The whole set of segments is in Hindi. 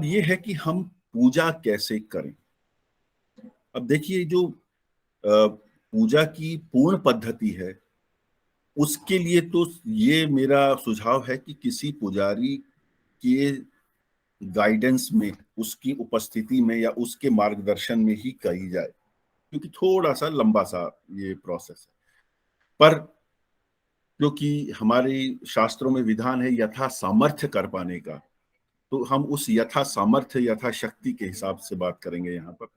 अब ये है कि हम पूजा कैसे करें। अब देखिए, जो पूजा की पूर्ण पद्धति है, उसके लिए तो ये मेरा सुझाव है कि किसी पुजारी के गाइडेंस में, उसकी उपस्थिति में या उसके मार्गदर्शन में ही कही जाए, क्योंकि थोड़ा सा लंबा सा ये प्रोसेस है। पर क्योंकि हमारे शास्त्रों में विधान है यथा सामर्थ्य कर पाने का, तो हम उस यथा सामर्थ्य यथा शक्ति के हिसाब से बात करेंगे यहाँ पर।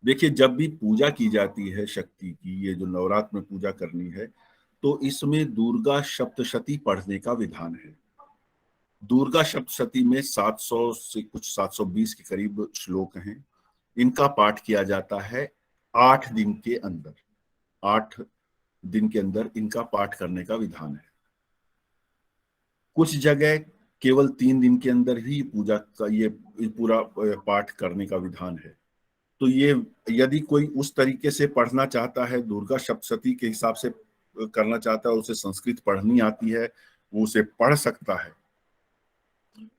देखिए, जब भी पूजा की जाती है शक्ति की, ये जो नवरात्र में पूजा करनी है, तो इसमें दुर्गा सप्तशती पढ़ने का विधान है। दुर्गा सप्तशती में 700 से कुछ 720 के करीब श्लोक हैं। इनका पाठ किया जाता है 8 दिन के अंदर। 8 दिन के अंदर इनका पाठ करने का विधान है। कुछ जगह केवल 3 दिन के अंदर ही पूजा का ये पूरा पाठ करने का विधान है। तो ये यदि कोई उस तरीके से पढ़ना चाहता है, दुर्गा सप्तशती के हिसाब से करना चाहता है, उसे संस्कृत पढ़नी आती है, वो उसे पढ़ सकता है,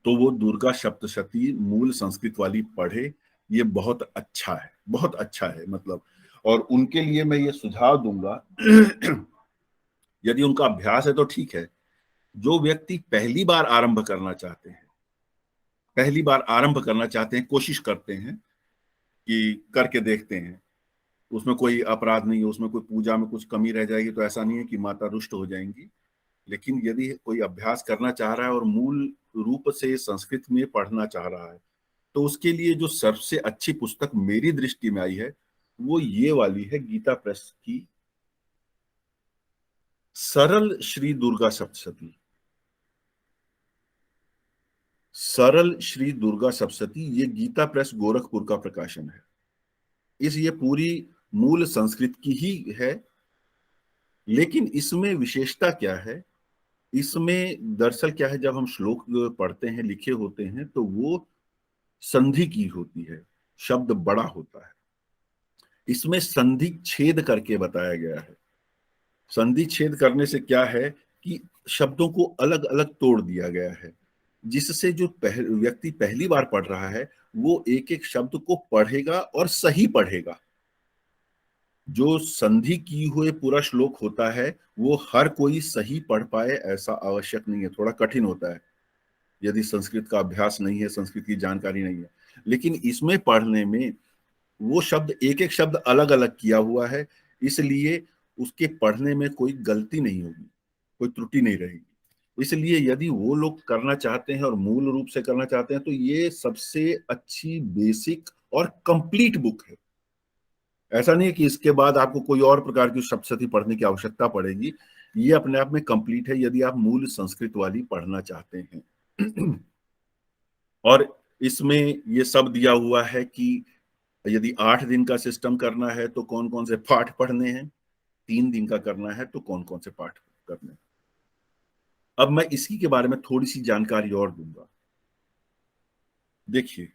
तो वो दुर्गा सप्तशती मूल संस्कृत वाली पढ़े। ये बहुत अच्छा है, बहुत अच्छा है मतलब। और उनके लिए मैं ये सुझाव दूंगा यदि उनका अभ्यास है तो ठीक है। जो व्यक्ति पहली बार आरंभ करना चाहते हैं, कोशिश करते हैं कि करके देखते हैं, उसमें कोई अपराध नहीं है, उसमें कोई पूजा में कुछ कमी रह जाएगी तो ऐसा नहीं है कि माता रुष्ट हो जाएंगी। लेकिन यदि कोई अभ्यास करना चाह रहा है और मूल रूप से संस्कृत में पढ़ना चाह रहा है, तो उसके लिए जो सबसे अच्छी पुस्तक मेरी दृष्टि में आई है, वो ये वाली है, गीता प्रेस की सरल श्री दुर्गा सप्तशती। सरल श्री दुर्गा सप्तशती, ये गीता प्रेस गोरखपुर का प्रकाशन है। ये पूरी मूल संस्कृत की ही है, लेकिन इसमें विशेषता क्या है, इसमें दरअसल क्या है, जब हम श्लोक पढ़ते हैं, लिखे होते हैं, तो वो संधि की होती है, शब्द बड़ा होता है। इसमें संधि छेद करके बताया गया है। संधि छेद करने से क्या है कि शब्दों को अलग अलग तोड़ दिया गया है, जिससे जो व्यक्ति पहली बार पढ़ रहा है, वो एक एक शब्द को पढ़ेगा और सही पढ़ेगा। जो संधि की हुए पूरा श्लोक होता है, वो हर कोई सही पढ़ पाए ऐसा आवश्यक नहीं है, थोड़ा कठिन होता है यदि संस्कृत का अभ्यास नहीं है, संस्कृत की जानकारी नहीं है। लेकिन इसमें पढ़ने में वो शब्द, एक एक शब्द अलग अलग किया हुआ है, इसलिए उसके पढ़ने में कोई गलती नहीं होगी, कोई त्रुटि नहीं रहेगी। इसलिए यदि वो लोग करना चाहते हैं और मूल रूप से करना चाहते हैं, तो ये सबसे अच्छी बेसिक और कंप्लीट बुक है। ऐसा नहीं है कि इसके बाद आपको कोई और प्रकार की सप्तशती पढ़ने की आवश्यकता पड़ेगी। ये अपने आप में कंप्लीट है यदि आप मूल संस्कृत वाली पढ़ना चाहते हैं। और इसमें ये सब दिया हुआ है कि यदि 8 दिन का सिस्टम करना है तो कौन कौन से पाठ पढ़ने हैं, 3 दिन का करना है तो कौन कौन से पाठ करने हैं। अब मैं इसी के बारे में थोड़ी सी जानकारी और दूंगा। देखिए,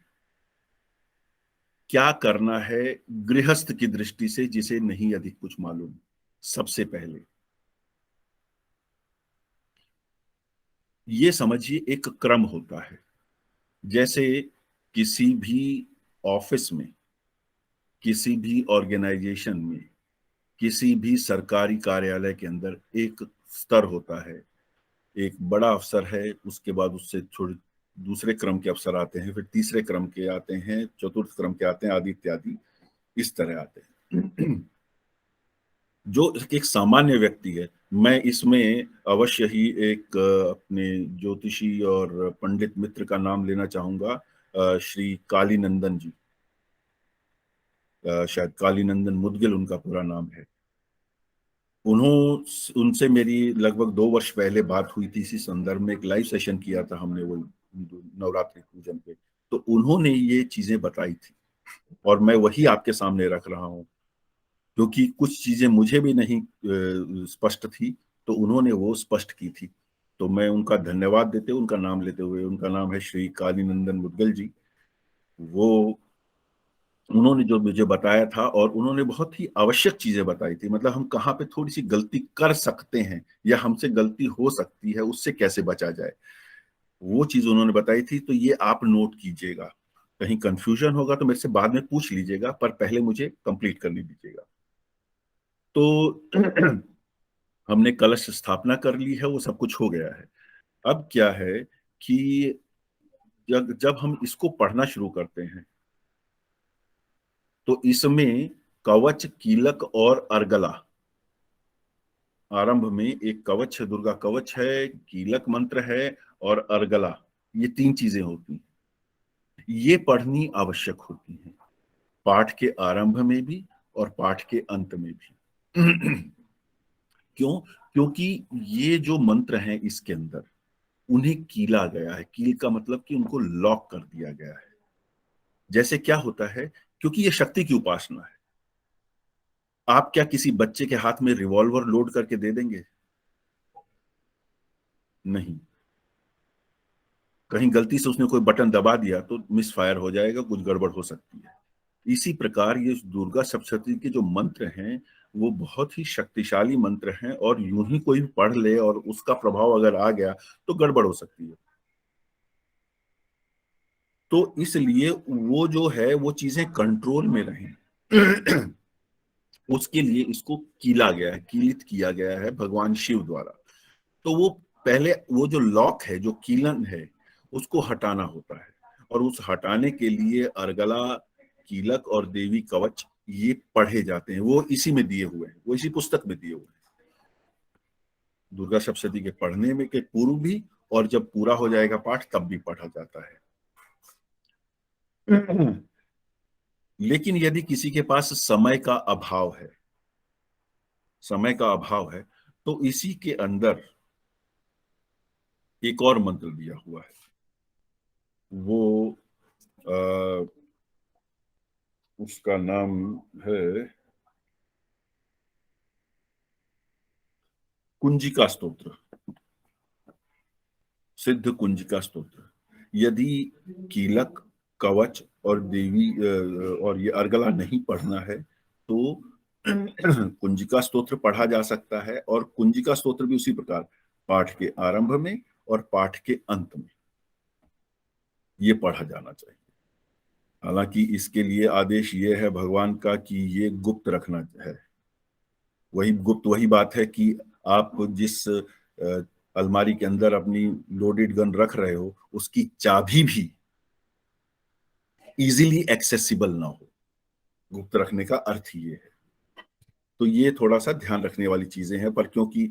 क्या करना है गृहस्थ की दृष्टि से, जिसे नहीं अधिक कुछ मालूम। सबसे पहले ये समझिए, एक क्रम होता है। जैसे किसी भी ऑफिस में, किसी भी ऑर्गेनाइजेशन में, किसी भी सरकारी कार्यालय के अंदर एक स्तर होता है। एक बड़ा अफसर है, उसके बाद उससे थोड़े दूसरे क्रम के अफसर आते हैं, फिर तीसरे क्रम के आते हैं, चतुर्थ क्रम के आते हैं, आदि इत्यादि इस तरह आते हैं। जो एक सामान्य व्यक्ति है, मैं इसमें अवश्य ही एक अपने ज्योतिषी और पंडित मित्र का नाम लेना चाहूंगा, श्री कालीनंदन जी। शायद कालीनंदन मुदगिल उनका पूरा नाम है। उनसे मेरी लगभग 2 वर्ष पहले बात हुई थी, इसी संदर्भ में एक लाइव सेशन किया था हमने, वो नवरात्रि पूजन पे। तो उन्होंने ये चीजें बताई थी और मैं वही आपके सामने रख रहा हूँ, क्योंकि कुछ चीजें मुझे भी नहीं स्पष्ट थी, तो उन्होंने वो स्पष्ट की थी। तो मैं उनका धन्यवाद देते, उनका नाम लेते हुए, उनका नाम है श्री कालीनंदन मुदगल जी। वो उन्होंने जो मुझे बताया था, और उन्होंने बहुत ही आवश्यक चीजें बताई थी, मतलब हम कहाँ पे थोड़ी सी गलती कर सकते हैं या हमसे गलती हो सकती है, उससे कैसे बचा जाए। वो चीज उन्होंने बताई थी, तो ये आप नोट कीजिएगा। कहीं कंफ्यूजन होगा तो मेरे से बाद में पूछ लीजिएगा, पर पहले मुझे कंप्लीट करने दीजिएगा। तो हमने कलश स्थापना कर ली है, वो सब कुछ हो गया है। अब क्या है कि जब जब हम इसको पढ़ना शुरू करते हैं तो इसमें कवच, कीलक और अर्गला, आरंभ में एक कवच है, दुर्गा कवच है, कीलक मंत्र है और अर्गला, ये तीन चीजें होती हैं। ये पढ़नी आवश्यक होती हैं, पाठ के आरंभ में भी और पाठ के अंत में भी। क्यों? क्योंकि ये जो मंत्र हैं इसके अंदर उन्हें कीला गया है। कील का मतलब कि उनको लॉक कर दिया गया है। जैसे क्या होता है, क्योंकि ये शक्ति की उपासना है, आप क्या किसी बच्चे के हाथ में रिवॉल्वर लोड करके दे देंगे? नहीं। कहीं गलती से उसने कोई बटन दबा दिया तो मिस फायर हो जाएगा, कुछ गड़बड़ हो सकती है। इसी प्रकार ये दुर्गा सप्तशती के जो मंत्र हैं वो बहुत ही शक्तिशाली मंत्र हैं, और यूं ही कोई पढ़ ले और उसका प्रभाव अगर आ गया तो गड़बड़ हो सकती है। तो इसलिए वो जो है वो चीजें कंट्रोल में रहें, उसके लिए इसको कीला गया है, कीलित किया गया है भगवान शिव द्वारा। तो वो पहले वो जो लॉक है, जो कीलन है, उसको हटाना होता है, और उस हटाने के लिए अर्गला, कीलक और देवी कवच ये पढ़े जाते हैं। वो इसी में दिए हुए हैं, वो इसी पुस्तक में दिए हुए हैं, दुर्गा सप्तशती के पढ़ने में के पूर्व भी, और जब पूरा हो जाएगा पाठ तब भी पढ़ा जाता है। लेकिन यदि किसी के पास समय का अभाव है, समय का अभाव है, तो इसी के अंदर एक और मंत्र दिया हुआ है। वो आ, उसका नाम है कुंजिका स्तोत्र, सिद्ध कुंजिका स्तोत्र। यदि कीलक, कवच और देवी और ये अर्गला नहीं पढ़ना है तो कुंजिका स्तोत्र पढ़ा जा सकता है, और कुंजिका स्तोत्र भी उसी प्रकार पाठ के आरंभ में और पाठ के अंत में ये पढ़ा जाना चाहिए। हालांकि इसके लिए आदेश ये है भगवान का कि ये गुप्त रखना है। वही गुप्त, वही बात है कि आप जिस अलमारी के अंदर अपनी लोडेड गन रख रहे हो उसकी चाबी भी इजीली एक्सेसिबल ना हो। गुप्त रखने का अर्थ ये है। तो ये थोड़ा सा ध्यान रखने वाली चीजें हैं, पर क्योंकि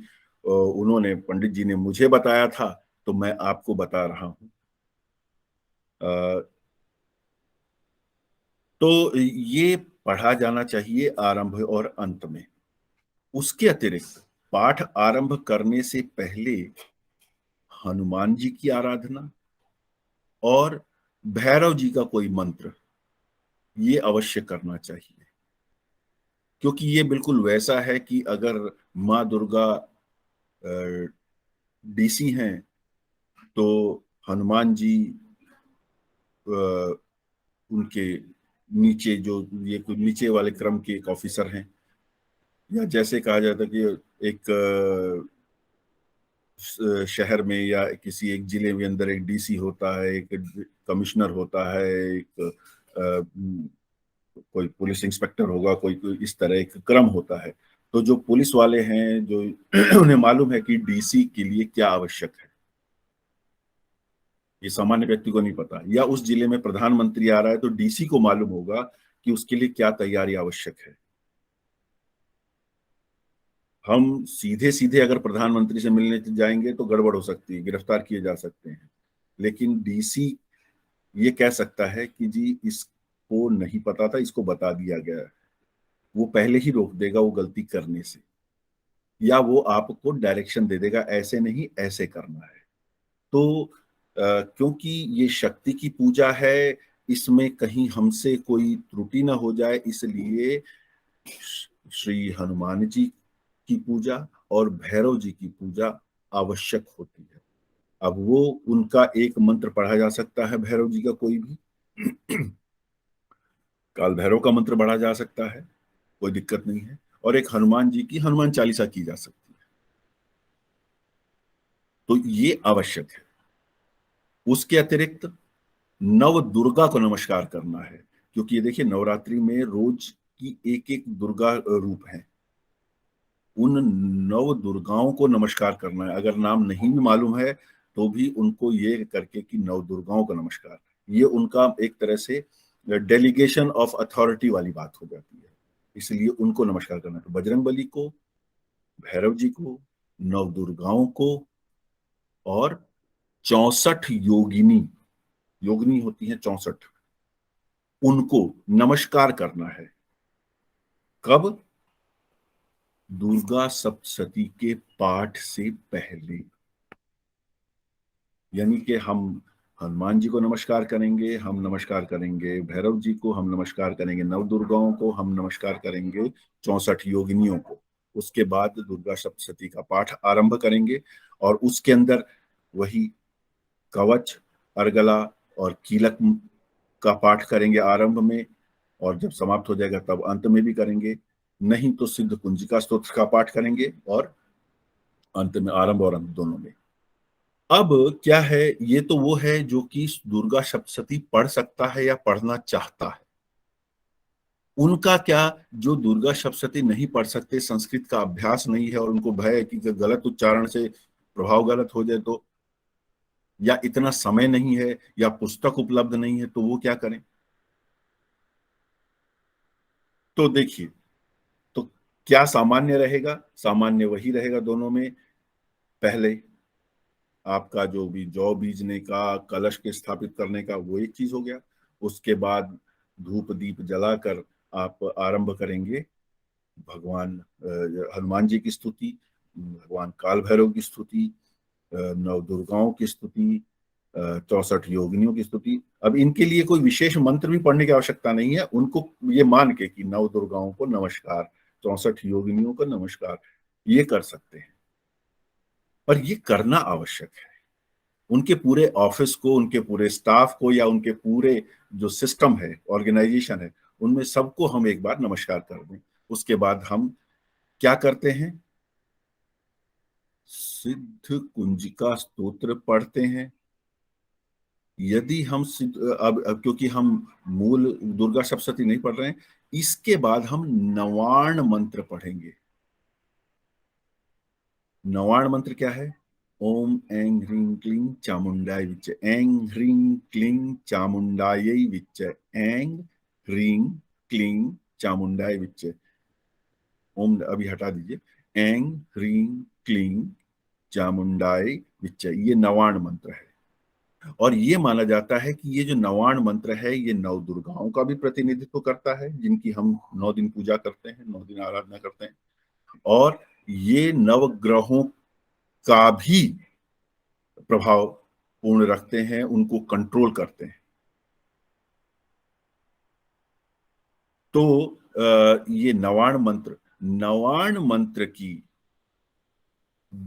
उन्होंने, पंडित जी ने मुझे बताया था तो मैं आपको बता रहा हूं। तो ये पढ़ा जाना चाहिए आरंभ और अंत में। उसके अतिरिक्त पाठ आरंभ करने से पहले हनुमान जी की आराधना और भैरव जी का कोई मंत्र ये अवश्य करना चाहिए, क्योंकि ये बिल्कुल वैसा है कि अगर माँ दुर्गा डीसी हैं तो हनुमान जी उनके नीचे, जो ये कोई नीचे वाले क्रम के एक ऑफिसर हैं, या जैसे कहा जाता है कि एक शहर में या किसी एक जिले में अंदर एक डीसी होता है, एक कमिश्नर होता है, एक कोई पुलिस इंस्पेक्टर होगा, कोई इस तरह एक क्रम होता है। तो जो पुलिस वाले हैं, जो उन्हें मालूम है कि डीसी के लिए क्या आवश्यक है, ये सामान्य व्यक्ति को नहीं पता। या उस जिले में प्रधानमंत्री आ रहा है तो डीसी को मालूम होगा कि उसके लिए क्या तैयारी आवश्यक है। हम सीधे सीधे अगर प्रधानमंत्री से मिलने जाएंगे तो गड़बड़ हो सकती है, गिरफ्तार किए जा सकते हैं। लेकिन डीसी ये कह सकता है कि जी इसको नहीं पता था, इसको बता दिया गया है। वो पहले ही रोक देगा वो गलती करने से, या वो आपको डायरेक्शन दे देगा, ऐसे नहीं ऐसे करना है। तो क्योंकि ये शक्ति की पूजा है, इसमें कहीं हमसे कोई त्रुटि ना हो जाए, इसलिए श्री हनुमान जी की पूजा और भैरव जी की पूजा आवश्यक होती है। अब वो उनका एक मंत्र पढ़ा जा सकता है, भैरव जी का कोई भी, काल भैरव का मंत्र पढ़ा जा सकता है, कोई दिक्कत नहीं है, और एक हनुमान जी की हनुमान चालीसा की जा सकती है। तो ये आवश्यक है। उसके अतिरिक्त नव दुर्गा को नमस्कार करना है, क्योंकि ये देखिए नवरात्रि में रोज की एक एक दुर्गा रूप है, उन नव दुर्गाओं को नमस्कार करना है। अगर नाम नहीं भी मालूम है तो भी उनको ये करके कि नव दुर्गाओं को नमस्कार, ये उनका एक तरह से डेलीगेशन ऑफ अथॉरिटी वाली बात हो जाती है, इसलिए उनको नमस्कार करना है। तो बजरंग बली को, भैरव जी को, नव दुर्गाओं को और 64 योगिनी, योगिनी होती हैं 64, उनको नमस्कार करना है। कब? दुर्गा सप्तशती के पाठ से पहले। यानी कि हम हनुमान जी को नमस्कार करेंगे, हम नमस्कार करेंगे भैरव जी को, हम नमस्कार करेंगे नव दुर्गाओं को, हम नमस्कार करेंगे 64 योगिनियों को। उसके बाद दुर्गा सप्तशती का पाठ आरंभ करेंगे और उसके अंदर वही कवच, अर्गला और कीलक का पाठ करेंगे आरंभ में, और जब समाप्त हो जाएगा तब अंत में भी करेंगे। नहीं तो सिद्ध कुंजिका स्तोत्र का पाठ करेंगे और अंत में, आरंभ और अंत दोनों में। अब क्या है, ये तो वो है जो कि दुर्गा सप्तशती पढ़ सकता है या पढ़ना चाहता है। उनका क्या, जो दुर्गा सप्तशती नहीं पढ़ सकते, संस्कृत का अभ्यास नहीं है और उनको भय है कि गलत उच्चारण से प्रभाव गलत हो जाए तो, या इतना समय नहीं है या पुस्तक उपलब्ध नहीं है, तो वो क्या करें? तो देखिए, तो क्या सामान्य रहेगा? सामान्य वही रहेगा दोनों में। पहले आपका जो भी जौ बीजने का, कलश के स्थापित करने का, वो एक चीज हो गया। उसके बाद धूप दीप जलाकर आप आरंभ करेंगे भगवान हनुमान जी की स्तुति, भगवान काल भैरव की स्तुति, नव दुर्गाओं की स्तुति, 64 योगिनियों की स्तुति। अब इनके लिए कोई विशेष मंत्र भी पढ़ने की आवश्यकता नहीं है, उनको ये मान के कि नव दुर्गाओं को नमस्कार, 64 योगिनियों को नमस्कार, ये कर सकते हैं। पर ये करना आवश्यक है। उनके पूरे ऑफिस को, उनके पूरे स्टाफ को, या उनके पूरे जो सिस्टम है, ऑर्गेनाइजेशन है, उनमें सबको हम एक बार नमस्कार कर दें। उसके बाद हम क्या करते हैं? सिद्ध कुंजिका स्तोत्र पढ़ते हैं। यदि हम अब क्योंकि हम मूल दुर्गा सप्तशती नहीं पढ़ रहे हैं, इसके बाद हम नवाण मंत्र पढ़ेंगे। नवाण मंत्र क्या है? ओम ऐं ह्रीं क्लीं चामुंडाय विच्चे, ऐं ह्रीं क्लीं चामुंडायै विच्चे, ऐं ह्रीं क्लीं चामुंडाय विच्चे। ओम अभी हटा दीजिए। ऐं ह्रीं क्लीं चामुंडाय विच्चे, ये नवाण मंत्र है। और ये माना जाता है कि ये जो नवाण मंत्र है, ये नव दुर्गाओं का भी प्रतिनिधित्व करता है, जिनकी हम 9 दिन पूजा करते हैं, 9 दिन आराधना करते हैं। और ये नवग्रहों का भी प्रभाव पूर्ण रखते हैं, उनको कंट्रोल करते हैं। तो ये नवाण मंत्र की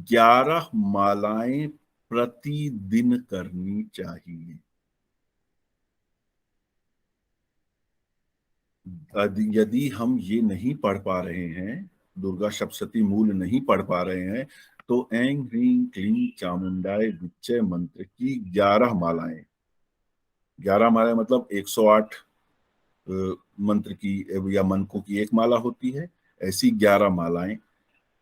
11 मालाएं प्रतिदिन करनी चाहिए। यदि हम ये नहीं पढ़ पा रहे हैं, दुर्गा सप्तशती मूल नहीं पढ़ पा रहे हैं, तो ऐं ह्रीं क्लीं चामुंडाय विच्चे मंत्र की 11 मालाएं, 11 मालाएं मतलब 108 मंत्र की या मनकों की एक माला होती है, ऐसी 11 मालाएं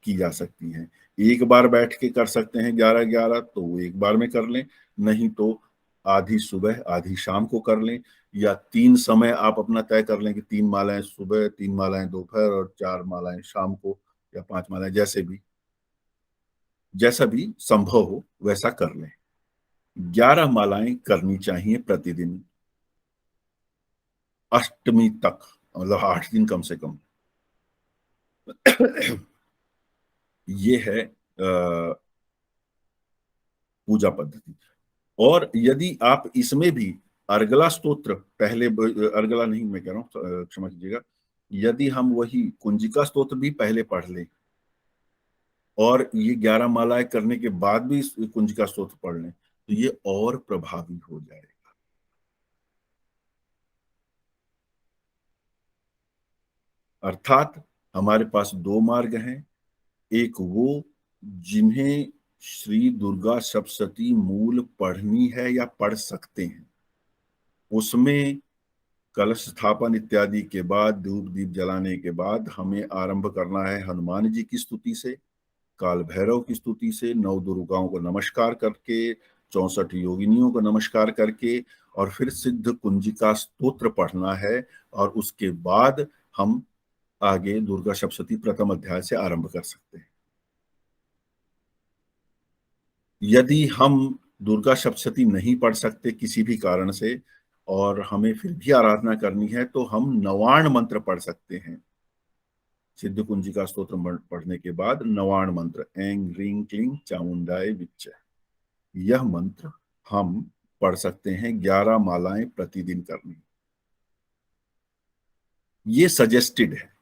की जा सकती हैं। एक बार बैठ के कर सकते हैं 11-11, तो वो एक बार में कर लें, नहीं तो आधी सुबह आधी शाम को कर लें, या 3 समय आप अपना तय कर लें कि 3 मालाएं सुबह, 3 मालाएं दोपहर और 4 मालाएं शाम को, या 5 मालाएं, जैसा भी संभव हो वैसा कर लें। 11 मालाएं करनी चाहिए प्रतिदिन, अष्टमी तक, मतलब 8 दिन कम से कम। ये है पूजा पद्धति। और यदि आप इसमें भी अर्गला स्तोत्र पहले, अर्गला नहीं मैं कह रहा हूँ, क्षमा कीजिएगा, यदि हम वही कुंजिका स्तोत्र भी पहले पढ़ लें और ये 11 मालाएं करने के बाद भी कुंजिका स्तोत्र पढ़ लें, तो ये और प्रभावी हो जाएगा। अर्थात हमारे पास 2 मार्ग हैं। एक वो जिन्हें श्री दुर्गा सप्तशती मूल पढ़नी है या पढ़ सकते हैं? उसमें कलश स्थापन इत्यादि के बाद, धूप दीप जलाने के बाद हमें आरंभ करना है हनुमान जी की स्तुति से, काल भैरव की स्तुति से, नौ दुर्गाओं को नमस्कार करके, 64 योगिनियों को नमस्कार करके, और फिर सिद्ध कुंजिका स्तोत्र पढ़ना है। और उसके बाद हम आगे दुर्गा सप्तशती प्रथम अध्याय से आरंभ कर सकते हैं। यदि हम दुर्गा सप्तशती नहीं पढ़ सकते किसी भी कारण से और हमें फिर भी आराधना करनी है, तो हम नवाण मंत्र पढ़ सकते हैं। सिद्ध कुंजिका स्तोत्र पढ़ने के बाद नवाण मंत्र, ऐं ह्रीं क्लीं चामुंडाय विच्च, यह मंत्र हम पढ़ सकते हैं। 11 मालाएं प्रतिदिन करनी, ये सजेस्टेड है।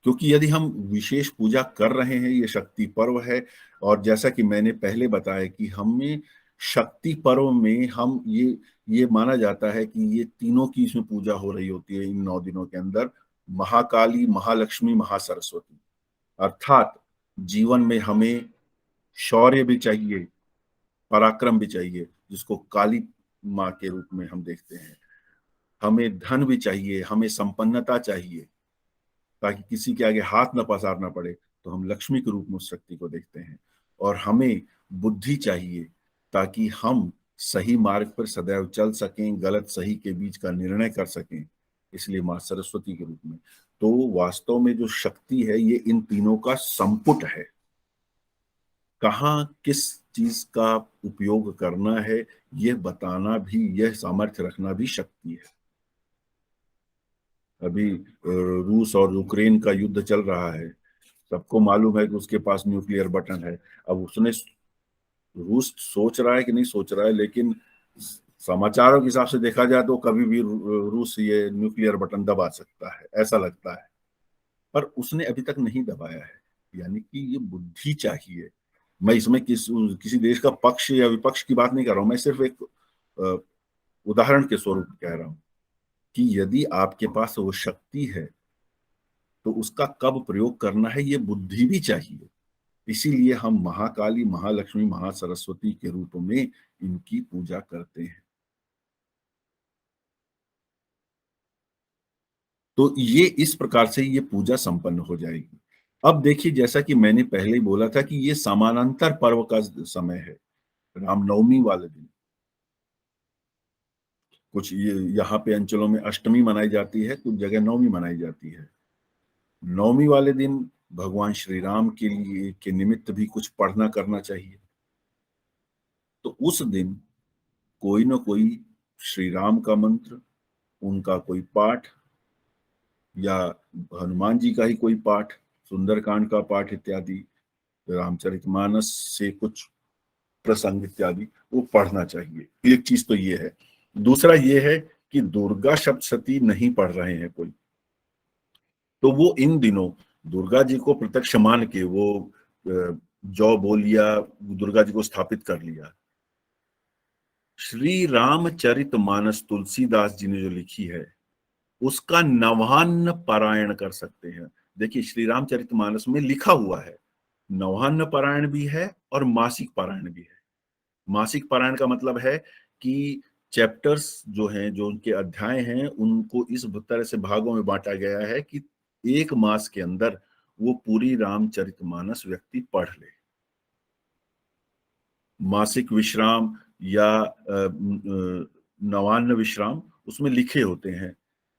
क्योंकि यदि हम विशेष पूजा कर रहे हैं, ये शक्ति पर्व है, और जैसा कि मैंने पहले बताया कि हमें शक्ति पर्व में हम ये माना जाता है कि ये तीनों की इसमें पूजा हो रही होती है इन 9 दिनों के अंदर, महाकाली, महालक्ष्मी, महासरस्वती। अर्थात जीवन में हमें शौर्य भी चाहिए, पराक्रम भी चाहिए, जिसको काली माँ के रूप में हम देखते हैं। हमें धन भी चाहिए, हमें संपन्नता चाहिए, ताकि किसी के आगे हाथ न पसारना पड़े, तो हम लक्ष्मी के रूप में उस शक्ति को देखते हैं। और हमें बुद्धि चाहिए, ताकि हम सही मार्ग पर सदैव चल सकें, गलत सही के बीच का निर्णय कर सकें, इसलिए माँ सरस्वती के रूप में। तो वास्तव में जो शक्ति है, ये इन तीनों का संपुट है। कहाँ किस चीज का उपयोग करना है, यह बताना भी, यह सामर्थ्य रखना भी शक्ति है। अभी रूस और यूक्रेन का युद्ध चल रहा है, सबको मालूम है कि उसके पास न्यूक्लियर बटन है। अब उसने, रूस सोच रहा है कि नहीं सोच रहा है, लेकिन समाचारों के हिसाब से देखा जाए तो कभी भी रूस ये न्यूक्लियर बटन दबा सकता है, ऐसा लगता है। पर उसने अभी तक नहीं दबाया है, यानी कि ये बुद्धि चाहिए। मैं इसमें किसी देश का पक्ष या विपक्ष की बात नहीं कर रहा हूं, मैं सिर्फ एक उदाहरण के स्वरूप कह रहा हूं कि यदि आपके पास वो शक्ति है, तो उसका कब प्रयोग करना है, ये बुद्धि भी चाहिए। इसीलिए हम महाकाली, महालक्ष्मी, महासरस्वती के रूप में इनकी पूजा करते हैं। तो ये इस प्रकार से ये पूजा संपन्न हो जाएगी। अब देखिए, जैसा कि मैंने पहले ही बोला था कि ये समानांतर पर्व का समय है, रामनवमी वाले दिन। कुछ ये यहाँ पे अंचलों में अष्टमी मनाई जाती है, कुछ जगह नवमी मनाई जाती है। नवमी वाले दिन भगवान श्री राम के लिए के निमित्त भी कुछ पढ़ना करना चाहिए। तो उस दिन कोई ना कोई श्री राम का मंत्र, उनका कोई पाठ, या हनुमान जी का ही कोई पाठ, सुंदरकांड का पाठ इत्यादि, रामचरितमानस से कुछ प्रसंग इत्यादि, वो पढ़ना चाहिए। एक चीज तो ये है। दूसरा ये है कि दुर्गा सप्तशती नहीं पढ़ रहे हैं कोई, तो वो इन दिनों दुर्गा जी को प्रत्यक्ष मान के वो जौ बो लिया, दुर्गा जी को स्थापित कर लिया। श्री रामचरित मानस तुलसीदास जी ने जो लिखी है, उसका नवान्न पारायण कर सकते हैं। देखिए, श्री रामचरित मानस में लिखा हुआ है, नवान्न पारायण भी है और मासिक पारायण भी है। मासिक पारायण का मतलब है कि चैप्टर्स जो हैं, जो उनके अध्याय हैं, उनको इस तरह से भागों में बांटा गया है कि एक मास के अंदर वो पूरी रामचरितमानस व्यक्ति पढ़ ले। मासिक विश्राम या नवान्न विश्राम उसमें लिखे होते हैं।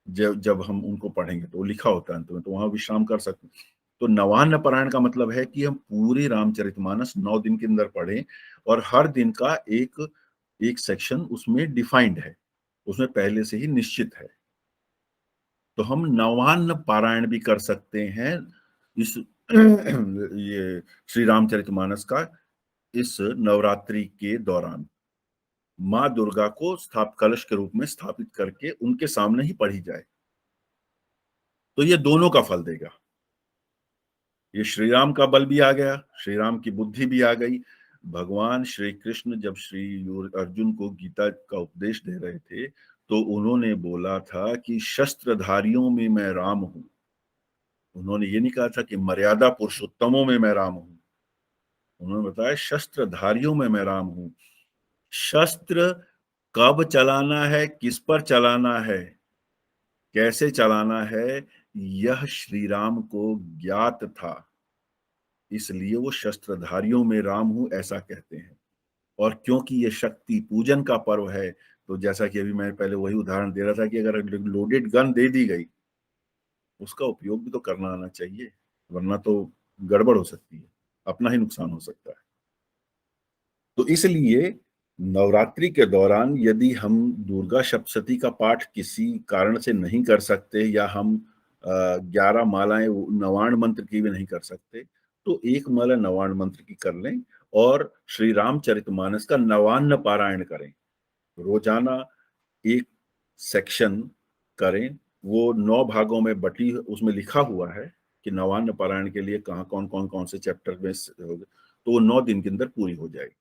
जब जब हम उनको पढ़ेंगे तो वो लिखा होता है अंत में, तो वहां विश्राम कर सकते हैं। तो नवान्न पारायण का मतलब है कि हम पूरी रामचरितमानस 9 दिन के अंदर पढ़ें, और हर दिन का एक एक सेक्शन उसमें डिफाइंड है, उसमें पहले से ही निश्चित है। तो हम नवान्न पारायण भी कर सकते हैं इस ये श्री रामचरितमानस का, इस नवरात्रि के दौरान माँ दुर्गा को कलश के रूप में स्थापित करके उनके सामने ही पढ़ी जाए, तो ये दोनों का फल देगा। ये श्री राम का बल भी आ गया, श्री राम की बुद्धि भी आ गई। भगवान श्री कृष्ण जब श्री अर्जुन को गीता का उपदेश दे रहे थे, तो उन्होंने बोला था कि शस्त्रधारियों में मैं राम हूं। उन्होंने ये नहीं कहा था कि मर्यादा पुरुषोत्तमों में मैं राम हूं। उन्होंने बताया शस्त्रधारियों में मैं राम हूं। शस्त्र कब चलाना है, किस पर चलाना है, कैसे चलाना है, यह श्री राम को ज्ञात था, इसलिए वो शस्त्रधारियों में राम हूं ऐसा कहते हैं। और क्योंकि ये शक्ति पूजन का पर्व है, तो जैसा कि अभी मैं पहले वही उदाहरण दे रहा था कि अगर लोडेड गन दे दी गई, उसका उपयोग भी तो करना आना चाहिए, वरना तो गड़बड़ हो सकती है, अपना ही नुकसान हो सकता है। तो इसलिए नवरात्रि के दौरान यदि हम दुर्गा सप्तशती का पाठ किसी कारण से नहीं कर सकते, या हम 11 मालाएं नवाण मंत्र की भी नहीं कर सकते, तो एक माला नवाण मंत्र की कर लें और श्री रामचरितमानस का नवान्न पारायण करें। रोजाना एक सेक्शन करें, वो 9 भागों में बटी, उसमें लिखा हुआ है कि नवान्न पारायण के लिए कहाँ कौन से चैप्टर में तो वो 9 दिन के अंदर पूरी हो जाएगी।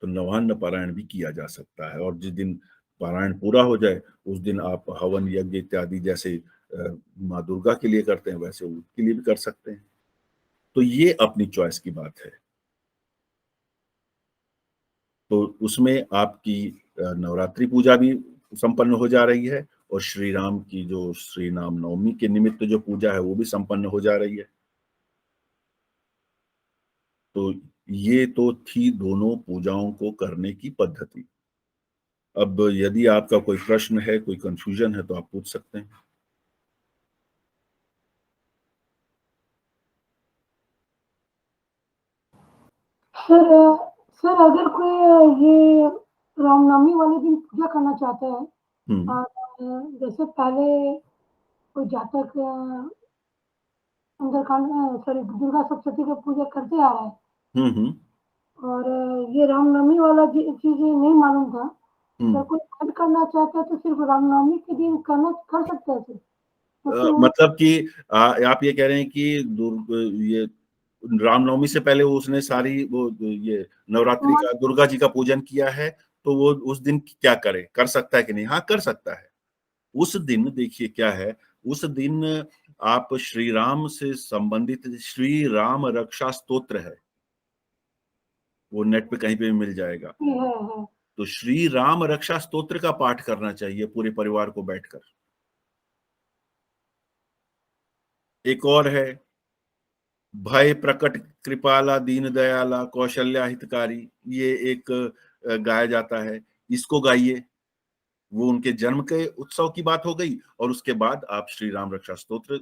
तो नवान्न पारायण भी किया जा सकता है, और जिस दिन पारायण पूरा हो जाए उस दिन आप हवन यज्ञ इत्यादि जैसे माँ दुर्गा के लिए करते हैं वैसे उसके लिए भी कर सकते हैं। तो ये अपनी चॉइस की बात है। तो उसमें आपकी नवरात्रि पूजा भी संपन्न हो जा रही है, और श्री राम की जो श्री राम नवमी के निमित्त जो पूजा है वो भी संपन्न हो जा रही है। तो ये तो थी दोनों पूजाओं को करने की पद्धति। अब यदि आपका कोई प्रश्न है, कोई कंफ्यूजन है, तो आप पूछ सकते हैं। सर सर अगर कोई ये रामनवमी वाले दिन पूजा करना चाहता है, हम्म और जैसे पहले कोई जातक सुंदरकांड सॉरी दुर्गा सप्तशती की पूजा करते आ रहा है, हम्म और ये रामनवमी वाला चीज नहीं मालूम था। अगर हम्म कोई ऐड करना चाहता है तो सिर्फ रामनवमी के दिन करना कर सकते हैं सर, क्योंकि वो मतलब कि आप ये कह रहे हैं कि ये रामनवमी से पहले उसने सारी वो ये नवरात्रि का दुर्गा जी का पूजन किया है, तो वो उस दिन क्या करे, कर सकता है कि नहीं? हाँ, कर सकता है। उस दिन देखिए क्या है, उस दिन आप श्री राम से संबंधित श्री राम रक्षा स्तोत्र है, वो नेट पे कहीं पे भी मिल जाएगा। है। तो श्री राम रक्षा स्तोत्र का पाठ करना चाहिए पूरे परिवार को बैठकर। एक और है, भय प्रकट कृपाला दीन दयाला कौशल्या हितकारी, ये एक गाया जाता है, इसको गाइए। वो उनके जन्म के उत्सव की बात हो गई, और उसके बाद आप श्री राम रक्षा स्तोत्र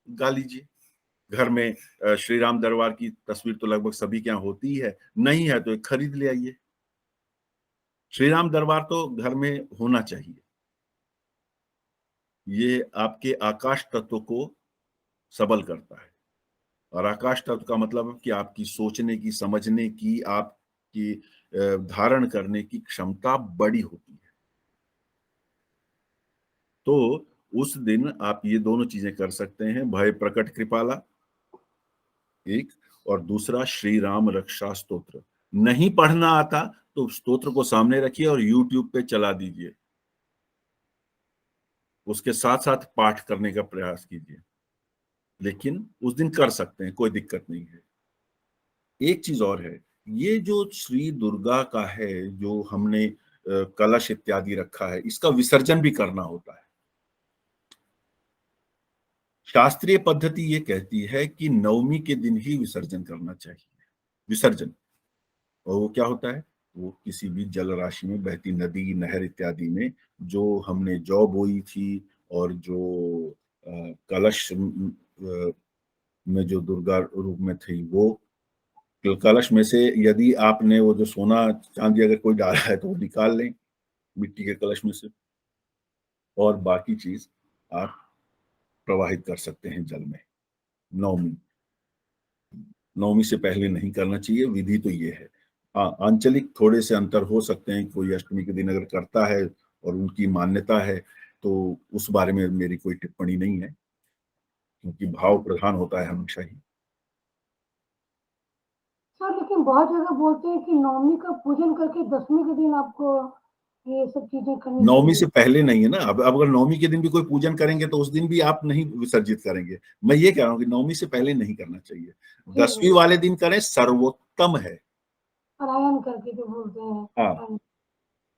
गा लीजिए। घर में श्री राम दरबार की तस्वीर तो लगभग सभी के यहाँ होती है, नहीं है तो एक खरीद ले आइए। श्री राम दरबार तो घर में होना चाहिए। ये आपके आकाश तत्व को सबल करता है, और आकाश तत्व का मतलब है कि आपकी सोचने की, समझने की, आपकी धारण करने की क्षमता बड़ी होती है। तो उस दिन आप ये दोनों चीजें कर सकते हैं, भय प्रकट कृपाला एक, और दूसरा श्री राम रक्षा स्तोत्र। नहीं पढ़ना आता तो स्तोत्र को सामने रखिए और यूट्यूब पे चला दीजिए, उसके साथ साथ पाठ करने का प्रयास कीजिए। लेकिन उस दिन कर सकते हैं, कोई दिक्कत नहीं है। एक चीज और है, ये जो श्री दुर्गा का है, जो हमने कलश इत्यादि रखा है, इसका विसर्जन भी करना होता है। शास्त्रीय पद्धति ये कहती है कि नवमी के दिन ही विसर्जन करना चाहिए। विसर्जन, और वो क्या होता है, वो किसी भी जल राशि में, बहती नदी, नहर इत्यादि में जो हमने जौ बोई थी, और जो कलश में जो दुर्गा रूप में थी, वो कलश में से यदि आपने वो जो सोना चांदी अगर कोई डाला है तो वो निकाल लें मिट्टी के कलश में से, और बाकी चीज आप प्रवाहित कर सकते हैं जल में। नवमी, नवमी से पहले नहीं करना चाहिए, विधि तो ये है। हाँ, आंचलिक थोड़े से अंतर हो सकते हैं, कोई अष्टमी के दिन अगर करता है और उनकी मान्यता है, तो उस बारे में मेरी कोई टिप्पणी नहीं है, क्योंकि भाव प्रधान होता है हमेशा ही। सर लेकिन बहुत जगह बोलते हैं कि नवमी का पूजन करके दसवीं के दिन आपको ये सब चीजें करनी नवमी चाहिए। से पहले नहीं है ना। अब अगर नवमी के दिन भी कोई पूजन करेंगे तो उस दिन भी आप नहीं विसर्जित करेंगे। मैं ये कह रहा हूँ कि नवमी से पहले नहीं करना चाहिए। जी 10वीं वाले दिन करें, सर्वोत्तम है। पलायन करके जो बोलते हैं। हाँ। हाँ।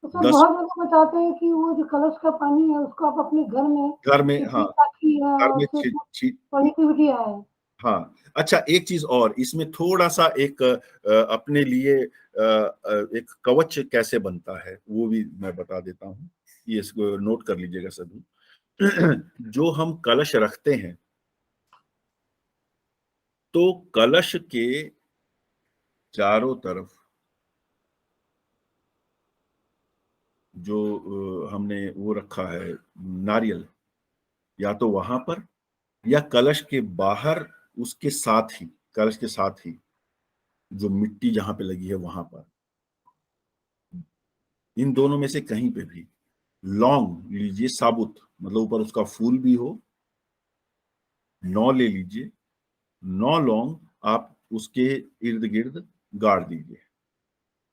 तो सर 10 बहुत जगह बताते हैं कि वो जो कलश का पानी है उसको आप अपने घर में घर में, हाँ, छिड़किए ताकि घर में उससे पॉजिटिविटी आए। हाँ। अच्छा, एक चीज और इसमें थोड़ा सा एक अपने लिए एक कवच कैसे बनता है वो भी मैं बता देता हूँ। ये इसको नोट कर लीजिएगा सभी। जो हम कलश रखते हैं तो कलश के चारों तरफ जो हमने वो रखा है नारियल, या तो वहां पर या कलश के बाहर, उसके साथ ही, कलश के साथ ही जो मिट्टी जहां पे लगी है वहां पर, इन दोनों में से कहीं पे भी लौंग लीजिए साबुत, मतलब ऊपर उसका फूल भी हो, 9 ले लीजिए। 9 लौंग आप उसके इर्द गिर्द गाड़ दीजिए।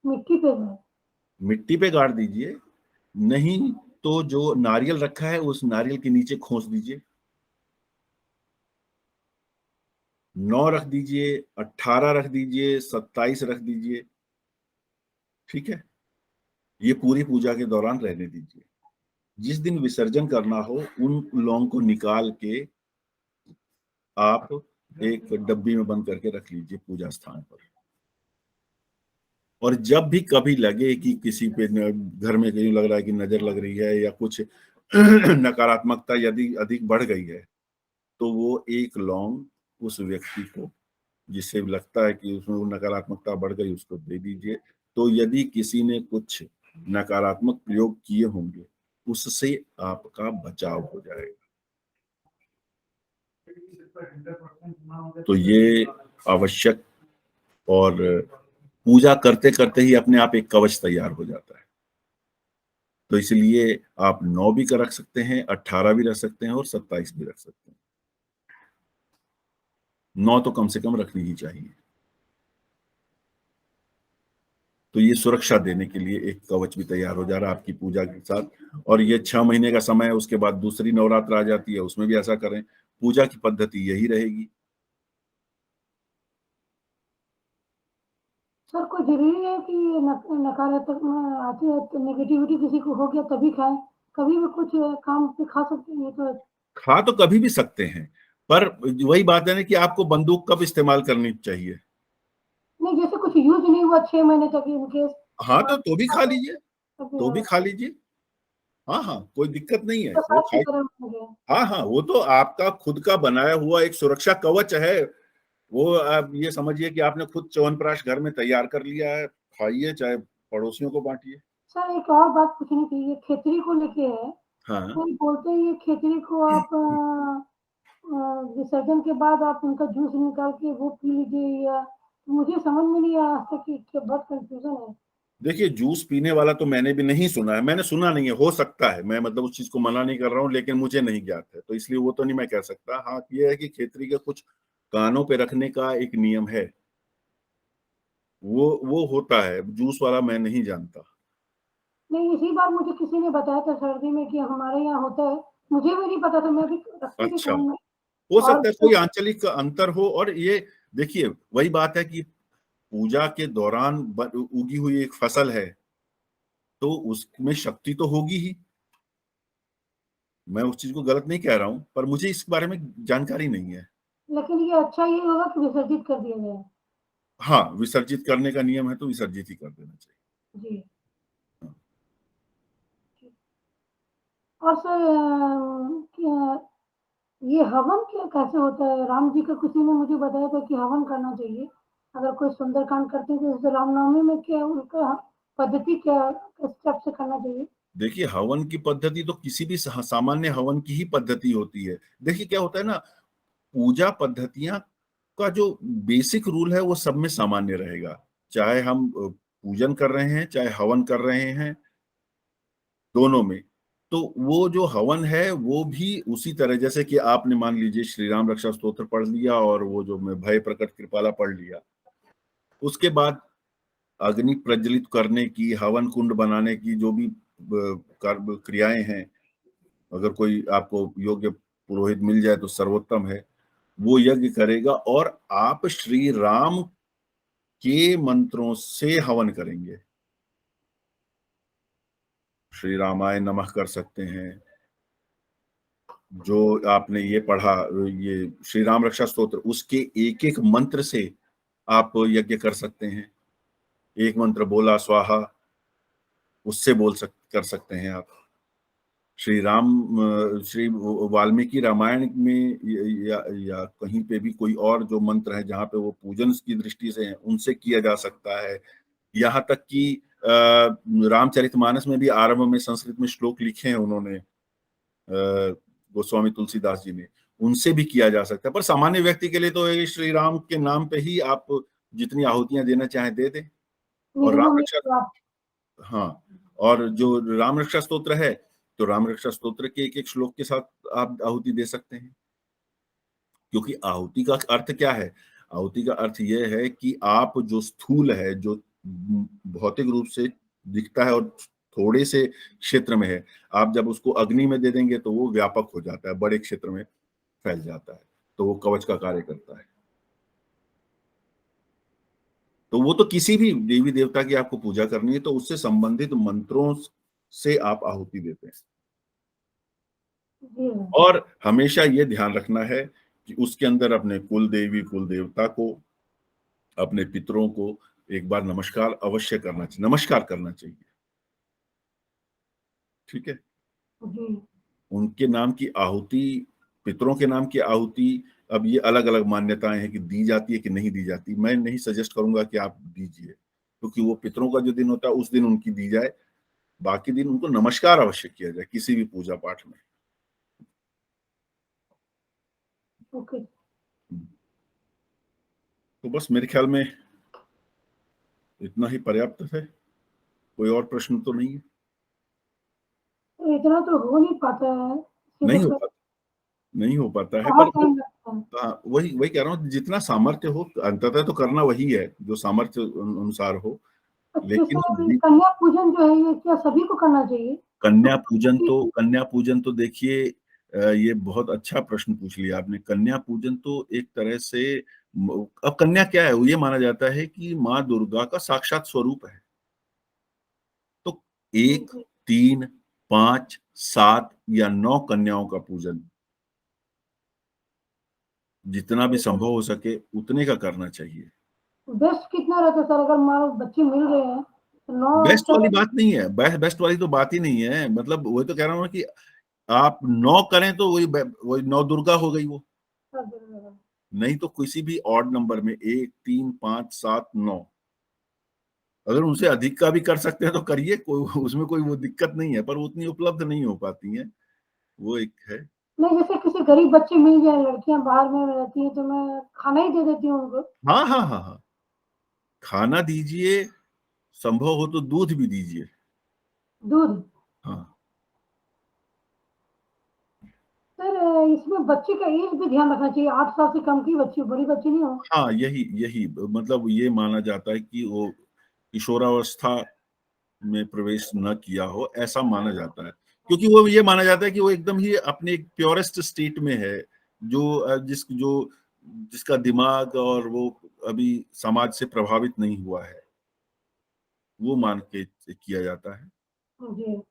मिट्टी पे है। मिट्टी पे गाड़ दीजिए, नहीं तो जो नारियल रखा है उस नारियल के नीचे खोस दीजिए। 9 रख दीजिए, 18 रख दीजिए, 27 रख दीजिए। ठीक है, ये पूरी पूजा के दौरान रहने दीजिए। जिस दिन विसर्जन करना हो उन लौंग को निकाल के आप एक डब्बी में बंद करके रख लीजिए पूजा स्थान पर। और जब भी कभी लगे कि किसी पे घर में कहीं लग रहा है कि नजर लग रही है या कुछ नकारात्मकता यदि अधिक बढ़ गई है, तो वो एक लौंग उस व्यक्ति को, जिससे लगता है कि उसमें वो नकारात्मकता बढ़ गई, उसको दे दीजिए। तो यदि किसी ने कुछ नकारात्मक प्रयोग किए होंगे उससे आपका बचाव हो जाएगा। तो ये आवश्यक, और पूजा करते करते ही अपने आप एक कवच तैयार हो जाता है। तो इसलिए आप 9 भी का रख सकते हैं, 18 भी रख सकते हैं और 27 भी रख सकते हैं। 9 तो कम से कम रखनी ही चाहिए। तो ये सुरक्षा देने के लिए एक कवच भी तैयार हो जा रहा है आपकी पूजा के साथ। और ये 6 महीने का समय है, उसके बाद दूसरी नवरात्र आ जाती है, उसमें भी ऐसा करें। पूजा की पद्धति यही रहेगी। सर कोई जरूरी है कि नकारात्मक आती है तो नेगेटिविटी किसी को हो गया तभी खाएं? कभी भी कुछ काम पे खा सकते हैं ये तो। खा तो कभी भी सकते हैं, पर वही बात है ना कि आपको बंदूक कब इस्तेमाल करनी चाहिए। नहीं जैसे कुछ यूज नहीं हुआ 6 महीने तक इनकेस। हाँ, तो भी खा लीजिए, तो भी तो खा लीजिए। हाँ हाँ, कोई दिक्कत नहीं है, वो प्रसाद की खाई। तरह हो गया। हाँ हाँ, वो तो आपका खुद का बनाया हुआ एक सुरक्षा कवच है। वो आप ये समझिए कि आपने खुद च्यवनप्राश घर में तैयार कर लिया है, खाइए चाहे पड़ोसियों को बांटिए। सर एक और बात पूछनी थी, ये खेतरी को लेके है। हाँ। कोई बोलते हैं ये खेतरी को आप विसर्जन के बाद आप उनका जूस निकाल के वो पी लीजिए, या मुझे समझ में नहीं आया आज तक कि बहुत कंफ्यूजन है। देखिए, जूस पीने वाला तो मैंने भी नहीं सुना है, मैंने सुना नहीं है, हो सकता है, मैं मतलब उस चीज को मना नहीं कर रहा हूँ, लेकिन मुझे नहीं ज्ञात है, तो इसलिए वो तो नहीं मैं कह सकता। हाँ, ये है कि खेतरी के कुछ कानों पे रखने का एक नियम है, वो होता है, जूस वाला मैं नहीं जानता। नहीं इसी बार मुझे किसी ने बताया था सर्दी में कि हमारे यहाँ होता है। मुझे भी नहीं पता था, मैं भी रखती थी अच्छा, काम में। हो और सकता है कोई आंचलिक अंतर हो। और ये देखिए, वही बात है कि पूजा के दौरान उगी हुई एक फसल है, तो उसमें शक्ति तो होगी ही। मैं उस चीज को गलत नहीं कह रहा हूं, पर मुझे इस बारे में जानकारी नहीं है। लेकिन ये अच्छा ये होगा कि विसर्जित कर दिया जाए। हाँ, विसर्जित करने का नियम है तो विसर्जित ही कर देना चाहिए। जी। हाँ। और सर ये हवन क्या कैसे होता है? राम जी का किसी ने मुझे बताया था कि हवन करना चाहिए अगर कोई सुंदरकांड करते हैं, तो जैसे रामनवमी में क्या उनका पद्धति क्या किस स्टेप से करना चाहिए? देखिए, हवन की पद्धति तो किसी भी सामान्य हवन की ही पद्धति होती है। देखिए क्या होता है ना, पूजा पद्धतियां का जो बेसिक रूल है वो सब में सामान्य रहेगा। चाहे हम पूजन कर रहे हैं, चाहे हवन कर रहे हैं, दोनों में। तो वो जो हवन है वो भी उसी तरह, जैसे कि आपने मान लीजिए श्री राम रक्षा स्तोत्र पढ़ लिया और वो जो मैं भय प्रकट कृपाला पढ़ लिया, उसके बाद अग्नि प्रज्वलित करने की, हवन कुंड बनाने की जो भी कर्म क्रियाएं हैं, अगर कोई आपको योग्य पुरोहित मिल जाए तो सर्वोत्तम है, वो यज्ञ करेगा और आप श्री राम के मंत्रों से हवन करेंगे। श्री रामाय नमः कर सकते हैं, जो आपने ये पढ़ा, ये श्री राम रक्षा स्तोत्र, उसके एक एक मंत्र से आप यज्ञ कर सकते हैं। एक मंत्र बोला स्वाहा, उससे कर सकते हैं आप। श्री राम श्री वाल्मीकि रामायण में या कहीं पे भी कोई और जो मंत्र है जहाँ पे वो पूजन की दृष्टि से है, उनसे किया जा सकता है। यहाँ तक कि रामचरितमानस में भी आरंभ में संस्कृत में श्लोक लिखे हैं उन्होंने, गोस्वामी तुलसीदास जी ने, उनसे भी किया जा सकता है। पर सामान्य व्यक्ति के लिए तो श्री राम के नाम पे ही आप जितनी आहुतियां देना चाहें दे दें। और राम रक्षा, हाँ, और जो राम रक्षा स्तोत्र है, तो राम रक्षा स्तोत्र के एक एक श्लोक के साथ आप आहुति दे सकते हैं। क्योंकि आहुति का अर्थ क्या है? आहुति का अर्थ यह है कि आप जो स्थूल है, जो भौतिक रूप से दिखता है और थोड़े से क्षेत्र में है, आप जब उसको अग्नि में दे देंगे तो वो व्यापक हो जाता है, बड़े क्षेत्र में फैल जाता है, तो वो कवच का कार्य करता है। तो वो तो किसी भी देवी देवता की आपको पूजा करनी है तो उससे संबंधित मंत्रों से आप आहुति देते हैं। और हमेशा ये ध्यान रखना है कि उसके अंदर अपने कुल देवी कुल देवता को, अपने पितरों को एक बार नमस्कार अवश्य करना चाहिए, नमस्कार करना चाहिए। ठीक है, उनके नाम की आहुति, पितरों के नाम की आहुति, अब ये अलग अलग मान्यताएं हैं कि दी जाती है कि नहीं दी जाती। मैं नहीं सजेस्ट करूंगा कि आप दीजिए, क्योंकि वो पितरों का जो दिन होता है उस दिन उनकी दी जाए, बाकी दिन उनको नमस्कार अवश्य किया जाए किसी भी पूजा पाठ में। ओके। तो बस मेरे ख्याल में इतना ही पर्याप्त है, कोई और प्रश्न तो नहीं है? इतना तो हो नहीं पाता है, नहीं हो पाता, नहीं हो पाता है, बहुत पर टाइम लगता है। हाँ, वही वही कह रहा हूँ, जितना सामर्थ्य हो अंततः तो करना वही है जो सामर्थ्य अनुसार हो। लेकिन जैसे कन्या पूजन जो है ये क्या सभी को करना चाहिए? कन्या पूजन तो देखिए, ये बहुत अच्छा प्रश्न पूछ लिया आपने। कन्या पूजन तो एक तरह से, अब कन्या क्या है, ये माना जाता है कि माँ दुर्गा का साक्षात स्वरूप है। तो 1, 3, 5, 7 या 9 कन्याओं का पूजन जितना भी संभव हो सके उतने का करना चाहिए। बेस्ट कितना रहता है सर, अगर मान लो बच्चे मिल रहे हैं तो 9 बेस्ट वाली बात नहीं है, बेस्ट वाली तो बात ही नहीं है। मतलब वही तो कह रहा हूँ कि आप 9 करें तो वही 9 दुर्गा हो गई वो। नहीं तो किसी भी ऑड नंबर में 1, 3, 5, 7, 9, अगर उनसे अधिक का भी कर सकते हैं तो करिए, कोई उसमें कोई वो दिक्कत नहीं है, पर उतनी उपलब्ध नहीं हो पाती हैं, वो एक है। नहीं, जैसे किसी गरीब बच्चे मिल जाए, लड़कियां बाहर में रहती हैं तो मैं खाना ही दे देती हूँ उनको। हाँ हाँ हाँ हाँ, खाना दीजिए, संभव हो तो दूध भी दीजिए। दूध? हाँ सर इसमें बच्चे का एज भी ध्यान रखना चाहिए, 8 साल से कम की बच्ची, बड़ी बच्ची नहीं हो। हाँ, यही यही मतलब ये माना जाता है कि वो किशोरावस्था में प्रवेश न किया हो, ऐसा माना जाता है। क्योंकि वो ये माना जाता है कि वो एकदम ही अपने प्योरेस्ट स्टेट में है, जिसका दिमाग और वो अभी समाज से प्रभावित नहीं हुआ है, वो मान के किया जाता है। जी।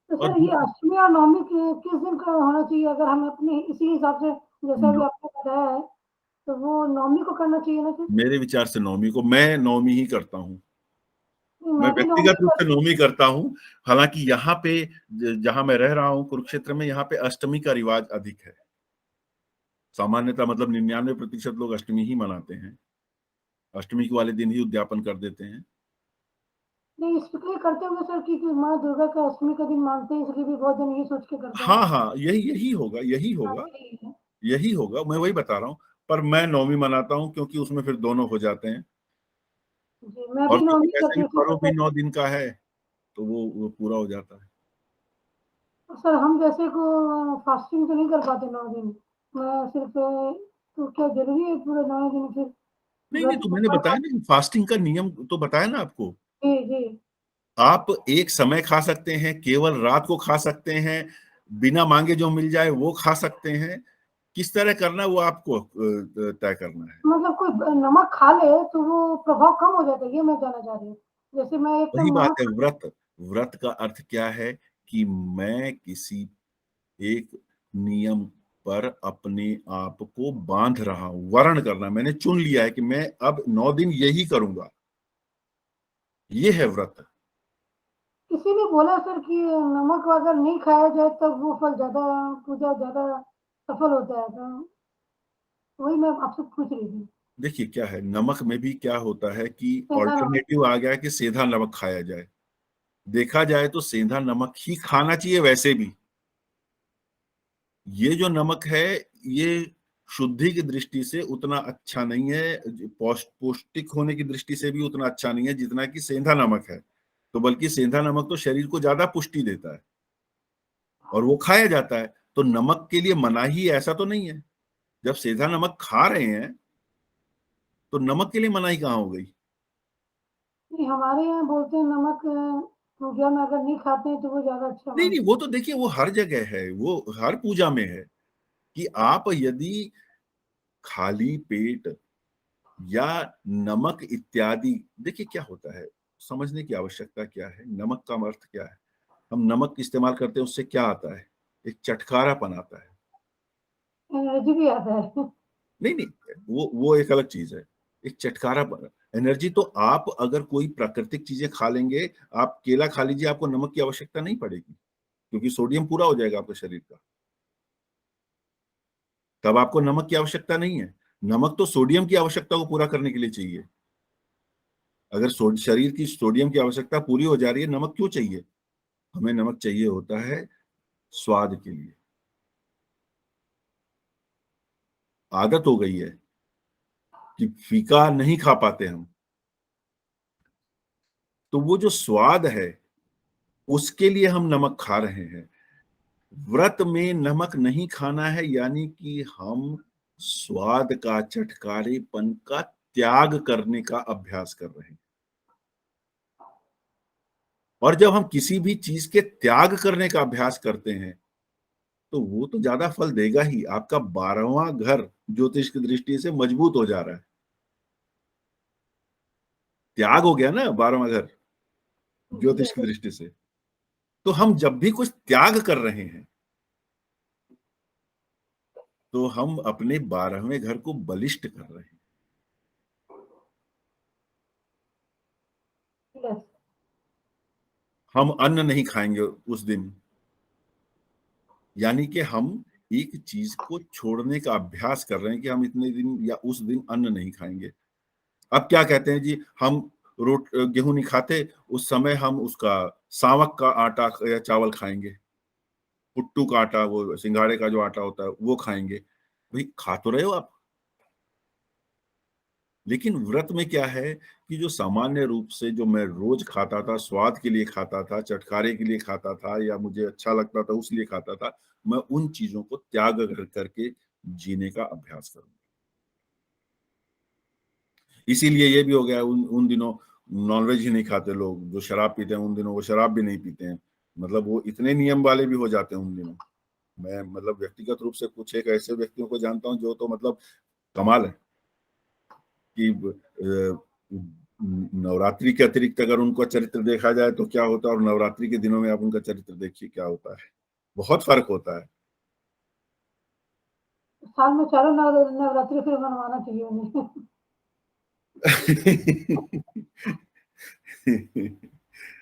तो और सर ये अष्टमी और नवमी किस दिन का होना चाहिए? अगर हम अपने इसी हिसाब से, जैसा भी आपने बताया है, तो वो नवमी को करना चाहिए ना सर? मेरे विचार से नवमी को, मैं नवमी ही करता हूँ, मैं मैं भी नवमी व्यक्तिगत रूप से नवमी करता हूँ। हालांकि यहाँ पे जहाँ मैं रह रहा हूँ कुरुक्षेत्र में, यहाँ पे अष्टमी का रिवाज अधिक है। सामान्यतः मतलब 99% लोग अष्टमी ही मनाते हैं, अष्टमी के वाले दिन ही उद्यापन कर देते हैं। नहीं, इसलिए करते होंगे सर कि माँ दुर्गा का अष्टमी का दिन मानते हैं, इसलिए भी बहुत जन ये सोच के करते हैं। हाँ हाँ, यही होगा, यही होगा, मैं वही बता रहा हूँ। पर मैं नवमी मनाता हूँ क्योंकि उसमें फिर दोनों हो जाते हैं, जी, मैं और भी क्योंकि नवमी वैसे करती भी हूँ पर्व भी सर। 9 दिन का है तो वो पूरा हो जाता है। सर हम जैसे को फास्टिंग तो नहीं कर पाते 9 दिन, मैं सिर्फ तो क्या जरूरी है पूरे 9 दिन फिर नहीं नहीं, व्रत तो मैंने कर बताया पाते? ना, फास्टिंग का नियम तो बताया ना आपको। जी जी। आप एक समय खा सकते हैं, केवल रात को खा सकते हैं, बिना मांगे जो मिल जाए वो खा सकते हैं। किस तरह करना है वो आपको तय करना है। मतलब कोई नमक खा ले तो वो प्रभाव कम हो जाता है, ये मैं जानना चाह रही हूँ। जैसे मैं एक वही टाइम बात नमक है, व्रत व्रत का अर्थ क्या है कि मैं किसी एक नियम पर अपने आप को बांध रहा हूं, वर्ण करना, मैंने चुन लिया है कि मैं अब 9 दिन यही करूंगा, ये है व्रत। किसी ने बोला सर कि नमक अगर नहीं खाया जाए तब वो फल ज़्यादा पूजा ज़्यादा सफल होता है, तो वही मैं आपसे पूछ रही थी। देखिए क्या है, नमक में भी क्या होता है कि सेंधा नमक। ऑल्टरनेटिव आ गया है कि सेंधा नमक खाया जाए। देखा जाए तो सेंधा नमक ही खाना चाहिए वैसे भी। ये जो नमक है, ये शुद्धि की दृष्टि से उतना अच्छा नहीं है, पौष्टिक होने की दृष्टि से भी उतना अच्छा नहीं है जितना कि सेंधा नमक है। तो बल्कि सेंधा नमक तो शरीर को ज्यादा पुष्टि देता है और वो खाया जाता है। तो नमक के लिए मनाही ऐसा तो नहीं है। जब सेंधा नमक खा रहे हैं तो नमक के लिए मनाही कहाँ हो गई। नहीं, हमारे यहाँ बोलते हैं नमक पूजा में अगर नहीं खाते हैं तो वो ज़्यादा अच्छा नहीं नहीं, मानते वो तो देखिए वो हर जगह है, वो हर पूजा में है कि आप यदि खाली पेट या नमक इत्यादि, देखिए क्या होता है, समझने की आवश्यकता क्या है, नमक का अर्थ क्या है। हम नमक इस्तेमाल करते हैं, उससे क्या आता है, एक चटखारापन आता है। हैं। एनर्जी भी आता है। नहीं नहीं, वो एक अलग चीज है। एक चटखारापन, एनर्जी तो आप अगर कोई प्राकृतिक चीजें खा लेंगे, आप केला खा लीजिए, आपको नमक की आवश्यकता नहीं पड़ेगी क्योंकि सोडियम पूरा हो जाएगा आपके शरीर का। तब आपको नमक की आवश्यकता नहीं है। नमक तो सोडियम की आवश्यकता को पूरा करने के लिए चाहिए। अगर शरीर की सोडियम की आवश्यकता पूरी हो जा रही है, नमक क्यों चाहिए। हमें नमक चाहिए होता है स्वाद के लिए। आदत हो गई है कि फीका नहीं खा पाते हम, तो वो जो स्वाद है उसके लिए हम नमक खा रहे हैं। व्रत में नमक नहीं खाना है यानी कि हम स्वाद का, चटकारेपन का त्याग करने का अभ्यास कर रहे हैं। और जब हम किसी भी चीज के त्याग करने का अभ्यास करते हैं तो वो तो ज्यादा फल देगा ही। आपका 12वां घर ज्योतिष की दृष्टि से मजबूत हो जा रहा है। त्याग हो गया ना 12वां घर ज्योतिष की बिल्कुल। दृष्टि से। तो हम जब भी कुछ त्याग कर रहे हैं तो हम अपने 12वें घर को बलिष्ठ कर रहे हैं। यस। हम अन्न नहीं खाएंगे उस दिन, यानी कि हम एक चीज को छोड़ने का अभ्यास कर रहे हैं कि हम इतने दिन या उस दिन अन्न नहीं खाएंगे। अब क्या कहते हैं जी, हम गेहूं नहीं खाते, उस समय हम उसका सावक का आटा या चावल खाएंगे, पुट्टू का आटा, वो सिंघाड़े का जो आटा होता है वो खाएंगे। भाई खा तो रहे हो आप। लेकिन व्रत में क्या है कि जो सामान्य रूप से जो मैं रोज खाता था, स्वाद के लिए खाता था, चटकारे के लिए खाता था या मुझे अच्छा लगता था उसलिए खाता था, मैं उन चीजों को त्याग करके जीने का अभ्यास करूंगा। इसीलिए ये भी हो गया, उन उन दिनों नॉनवेज ही नहीं खाते लोग। जो शराब पीते हैं उन दिनों वो शराब भी नहीं पीते हैं। मतलब वो इतने नियम वाले भी हो जाते हैं उन दिनों। मैं मतलब व्यक्तिगत रूप से कुछ एक ऐसे व्यक्तियों को जानता हूँ जो तो मतलब कमाल है कि नवरात्रि के अतिरिक्त अगर उनका चरित्र देखा जाए तो क्या होता है, और नवरात्रि के दिनों में आप उनका चरित्र देखिए क्या होता है, बहुत फर्क होता है। साल में चारों नवरात्रि फिर मनवाना चाहिए उन्हें।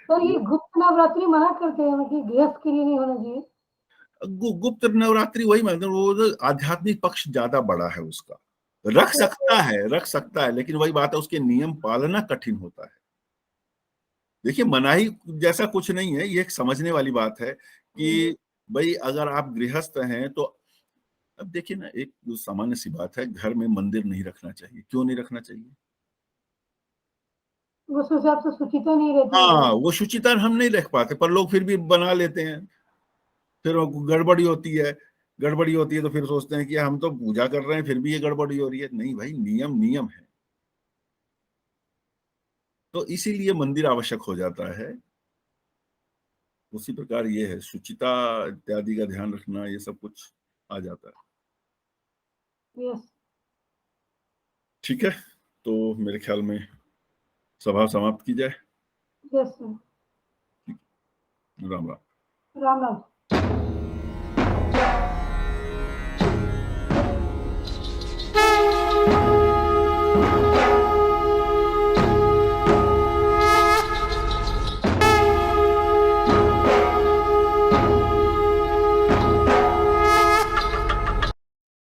तो ये गुप्त नवरात्रि मना करते हैं कि गृहस्थ के लिए नहीं होना चाहिए। गुप्त नवरात्रि वही मतलब वो आध्यात्मिक पक्ष ज्यादा बड़ा है उसका। रख सकता है, लेकिन वही बात है, उसके नियम पालना कठिन होता है। देखिए मनाही जैसा कुछ नहीं है, ये एक समझने वाली बात है जी। कि भाई अगर आप गृहस्थ हैं तो अब देखिए ना, एक सामान्य सी बात है, घर में मंदिर नहीं रखना चाहिए। क्यों नहीं रखना चाहिए। उस हिसाब से शुचिता नहीं रहती है हाँ, घर। वो शुचिता हम नहीं रख पाते पर लोग फिर भी बना लेते हैं। फिर वो गड़बड़ी होती है तो फिर सोचते हैं कि हम तो पूजा कर रहे हैं फिर भी ये गड़बड़ी हो रही है। नहीं भाई, नियम नियम है। तो इसीलिए मंदिर आवश्यक हो जाता है। उसी प्रकार ये है, शुचिता इत्यादि का ध्यान रखना, ये सब कुछ आ जाता है। यस। ठीक है, तो मेरे ख्याल में सभा समाप्त की जाए। Yes sir. राम राम। राम राम।